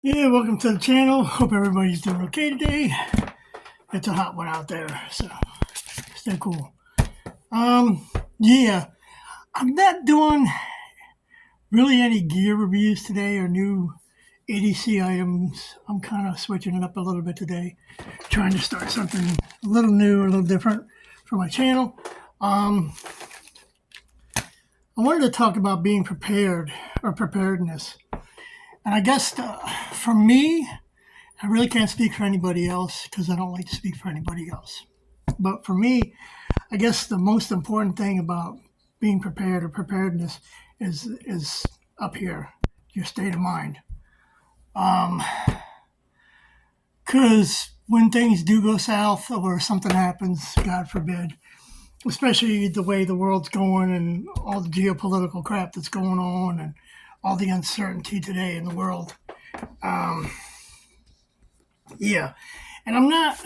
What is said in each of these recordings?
Yeah, welcome to the channel. Hope everybody's doing okay today. It's a hot one out there, so stay cool. Yeah, I'm not doing really any gear reviews today or new ADC items. I'm kind of switching it up a little bit today, trying to start something a little new, a little different for my channel. I wanted to talk about being prepared or preparedness. And I guess for me, I really can't speak for anybody else because I don't like to speak for anybody else. But for me, I guess the most important thing about being prepared or preparedness is up here, your state of mind. Because when things do go south or something happens, God forbid, especially the way the world's going and all the geopolitical crap that's going on and all the uncertainty today in the world. Yeah, and I'm not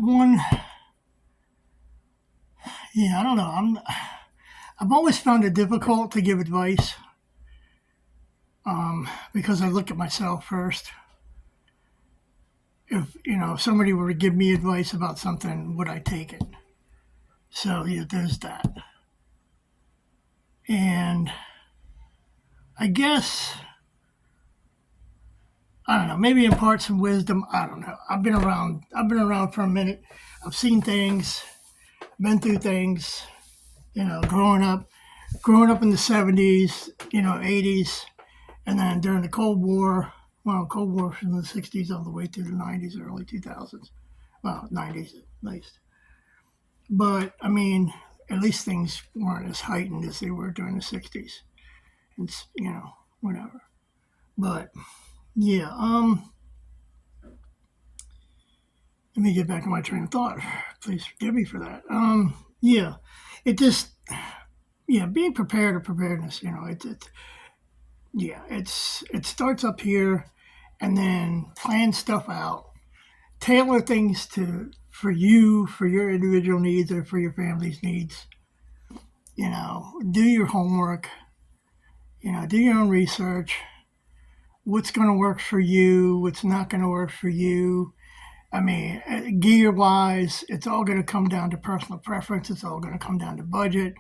one. Yeah, I don't know. I've always found it difficult to give advice because I look at myself first. If somebody were to give me advice about something, would I take it? So yeah, there's that. And I guess I don't know. Maybe impart some wisdom. I don't know. I've been around. I've been around for a minute. I've seen things. Been through things. Growing up in the '70s. 80s, and then during the Cold War. Well, Cold War from the '60s all the way through the '90s, early 2000s. Well, '90s at least. But I mean, at least things weren't as heightened as they were during the '60s. It's whatever. But yeah, let me get back to my train of thought. Please forgive me for that. Yeah, it just being prepared or preparedness. It starts up here, and then plan stuff out, tailor things to for you, for your individual needs, or for your family's needs. Do your homework. Do your own research. What's going to work for you? What's not going to work for you? I mean, gear wise, it's all going to come down to personal preference. It's all going to come down to budget.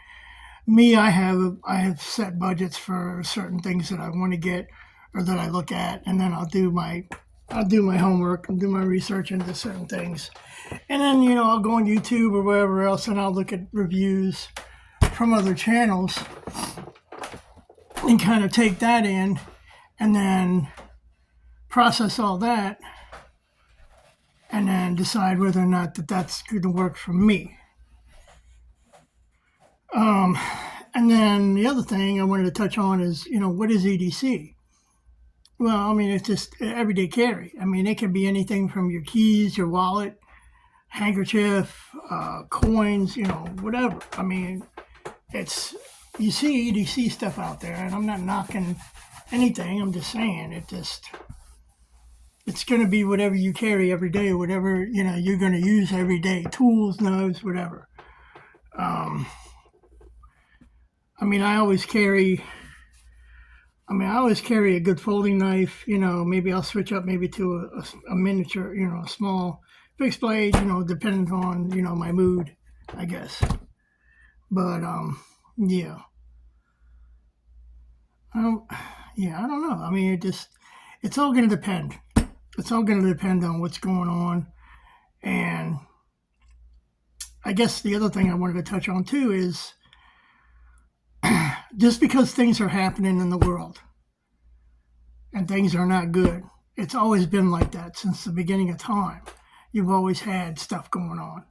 Me, I have set budgets for certain things that I want to get or that I look at, and then I'll do my homework and do my research into certain things, and then I'll go on YouTube or wherever else, and I'll look at reviews from other channels and kind of take that in, and then process all that, and then decide whether or not that's going to work for me. And then the other thing I wanted to touch on is, what is EDC? Well, I mean, it's just everyday carry. I mean, it can be anything from your keys, your wallet, handkerchief, coins, whatever. I mean, it's you see EDC stuff out there, and I'm not knocking anything. I'm just saying it's going to be whatever you carry every day, whatever you're going to use every day, tools, knives, whatever. I mean, I always carry a good folding knife. Maybe I'll switch up maybe to a miniature, a small fixed blade. Depending on my mood, I guess. But yeah, I don't. Yeah, I don't know. I mean, it's all going to depend. It's all going to depend on what's going on, and I guess the other thing I wanted to touch on too is just because things are happening in the world and things are not good, it's always been like that since the beginning of time. You've always had stuff going on,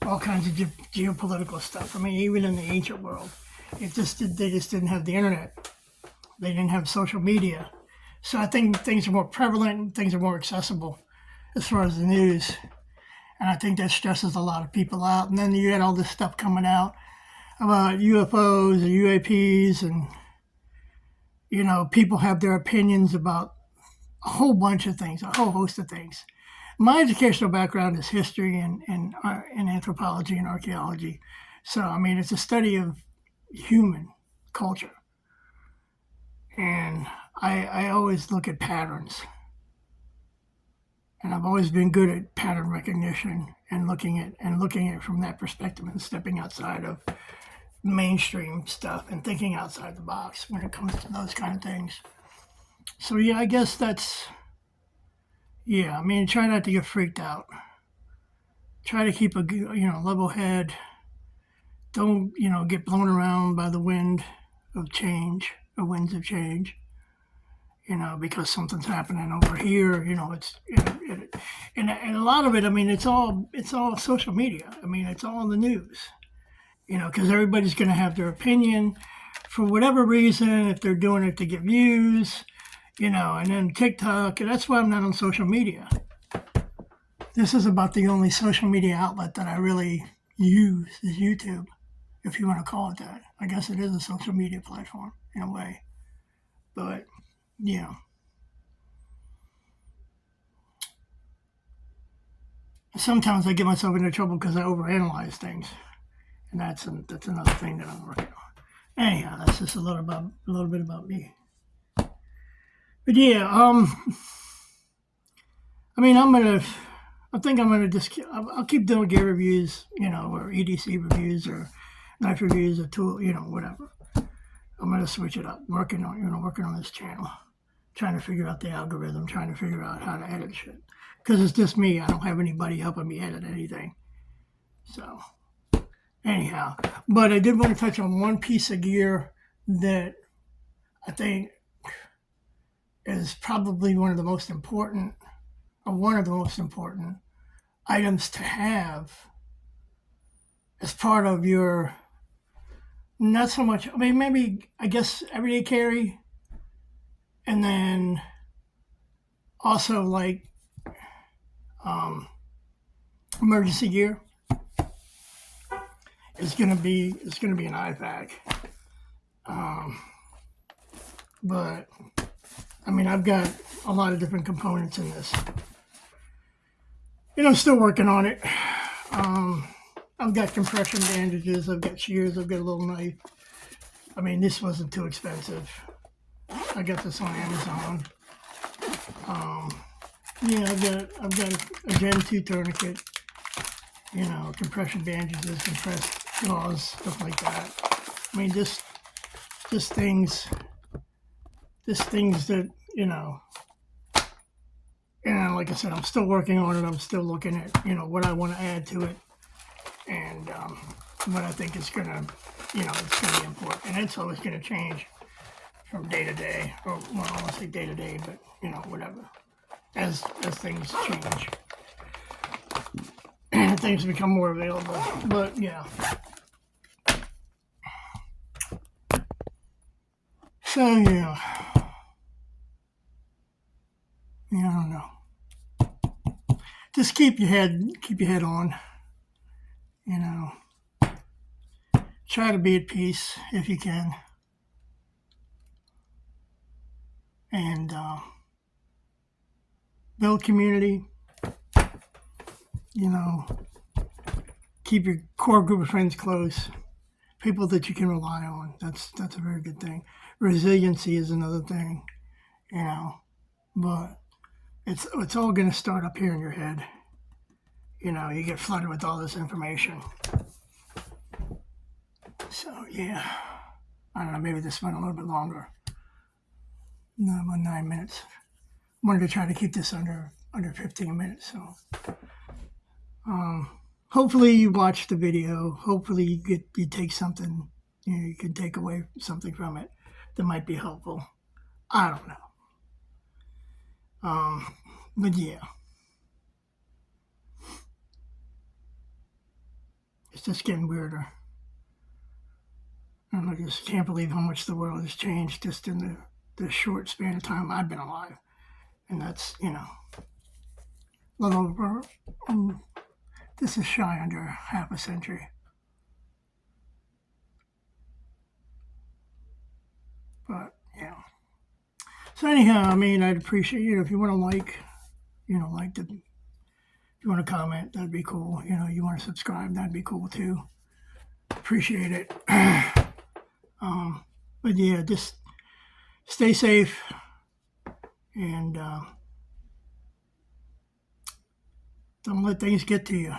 all kinds of geopolitical stuff. I mean, even in the ancient world, they just didn't have the internet. They didn't have social media. So I think things are more prevalent and things are more accessible as far as the news. And I think that stresses a lot of people out. And then you had all this stuff coming out about UFOs and UAPs, and people have their opinions about a whole bunch of things, a whole host of things. My educational background is history and anthropology and archaeology. So, I mean, it's a study of human culture. And I always look at patterns, and I've always been good at pattern recognition and looking at it from that perspective and stepping outside of mainstream stuff and thinking outside the box when it comes to those kind of things. So yeah, I guess that's yeah. I mean, try not to get freaked out. Try to keep a level head. Don't get blown around by the wind of change, the winds of change. Because something's happening over here. And a lot of it. I mean, it's all social media. I mean, it's all in the news. Because everybody's going to have their opinion for whatever reason. If they're doing it to get views, and then TikTok. And that's why I'm not on social media. This is about the only social media outlet that I really use is YouTube, if you want to call it that. I guess it is a social media platform in a way. But yeah. Sometimes I get myself into trouble because I overanalyze things, and that's another thing that I'm working on. Anyhow, that's just a little bit about me. But yeah, I mean, I think I'm gonna just I'll keep doing gear reviews, or EDC reviews or knife reviews or tool, whatever. I'm gonna switch it up, working on this channel, trying to figure out the algorithm, trying to figure out how to edit shit. Because it's just me. I don't have anybody helping me edit anything. So, anyhow, but I did want to touch on one piece of gear that I think is probably one of the most important items to have as part of your, not so much, I mean, maybe, I guess, everyday carry, and then also like emergency gear. It's gonna be an IVAC. But I mean, I've got a lot of different components in this. I'm still working on it. I've got compression bandages, I've got shears, I've got a little knife. I mean, this wasn't too expensive. I got this on Amazon. Yeah, I've got a Gen 2 tourniquet. Compression bandages, compressed gauze, stuff like that. I mean, just things that, and like I said, I'm still working on it. I'm still looking at, what I want to add to it, and what I think is gonna, it's gonna be important, and it's always gonna change from day to day, or well, I won't say day to day, but whatever, as things change and things become more available. But yeah. So yeah, I don't know. Just keep your head on. Try to be at peace if you can, and build community. Keep your core group of friends close, people that you can rely on. That's a very good thing. Resiliency is another thing, but it's all going to start up here in your head. You get flooded with all this information. So yeah, I don't know. Maybe this went a little bit longer. No, about 9 minutes. Wanted to try to keep this under 15 minutes. So, hopefully you watch the video. Hopefully you take something. You can take away something from it that might be helpful. I don't know. But yeah, it's just getting weirder. I just can't believe how much the world has changed just in the short span of time I've been alive. And that's, a little over, this is shy under half a century. But, yeah. So anyhow, I mean, I'd appreciate, if you want to like if you want to comment, that'd be cool. You want to subscribe, that'd be cool too. Appreciate it. But yeah, just stay safe. and don't let things get to you.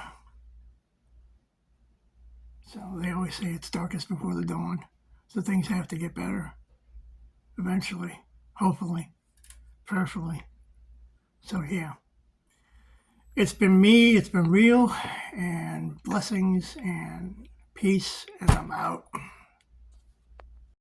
So they always say it's darkest before the dawn. So things have to get better eventually, hopefully, prayerfully. So yeah, it's been me, it's been real, and blessings and peace, and I'm out.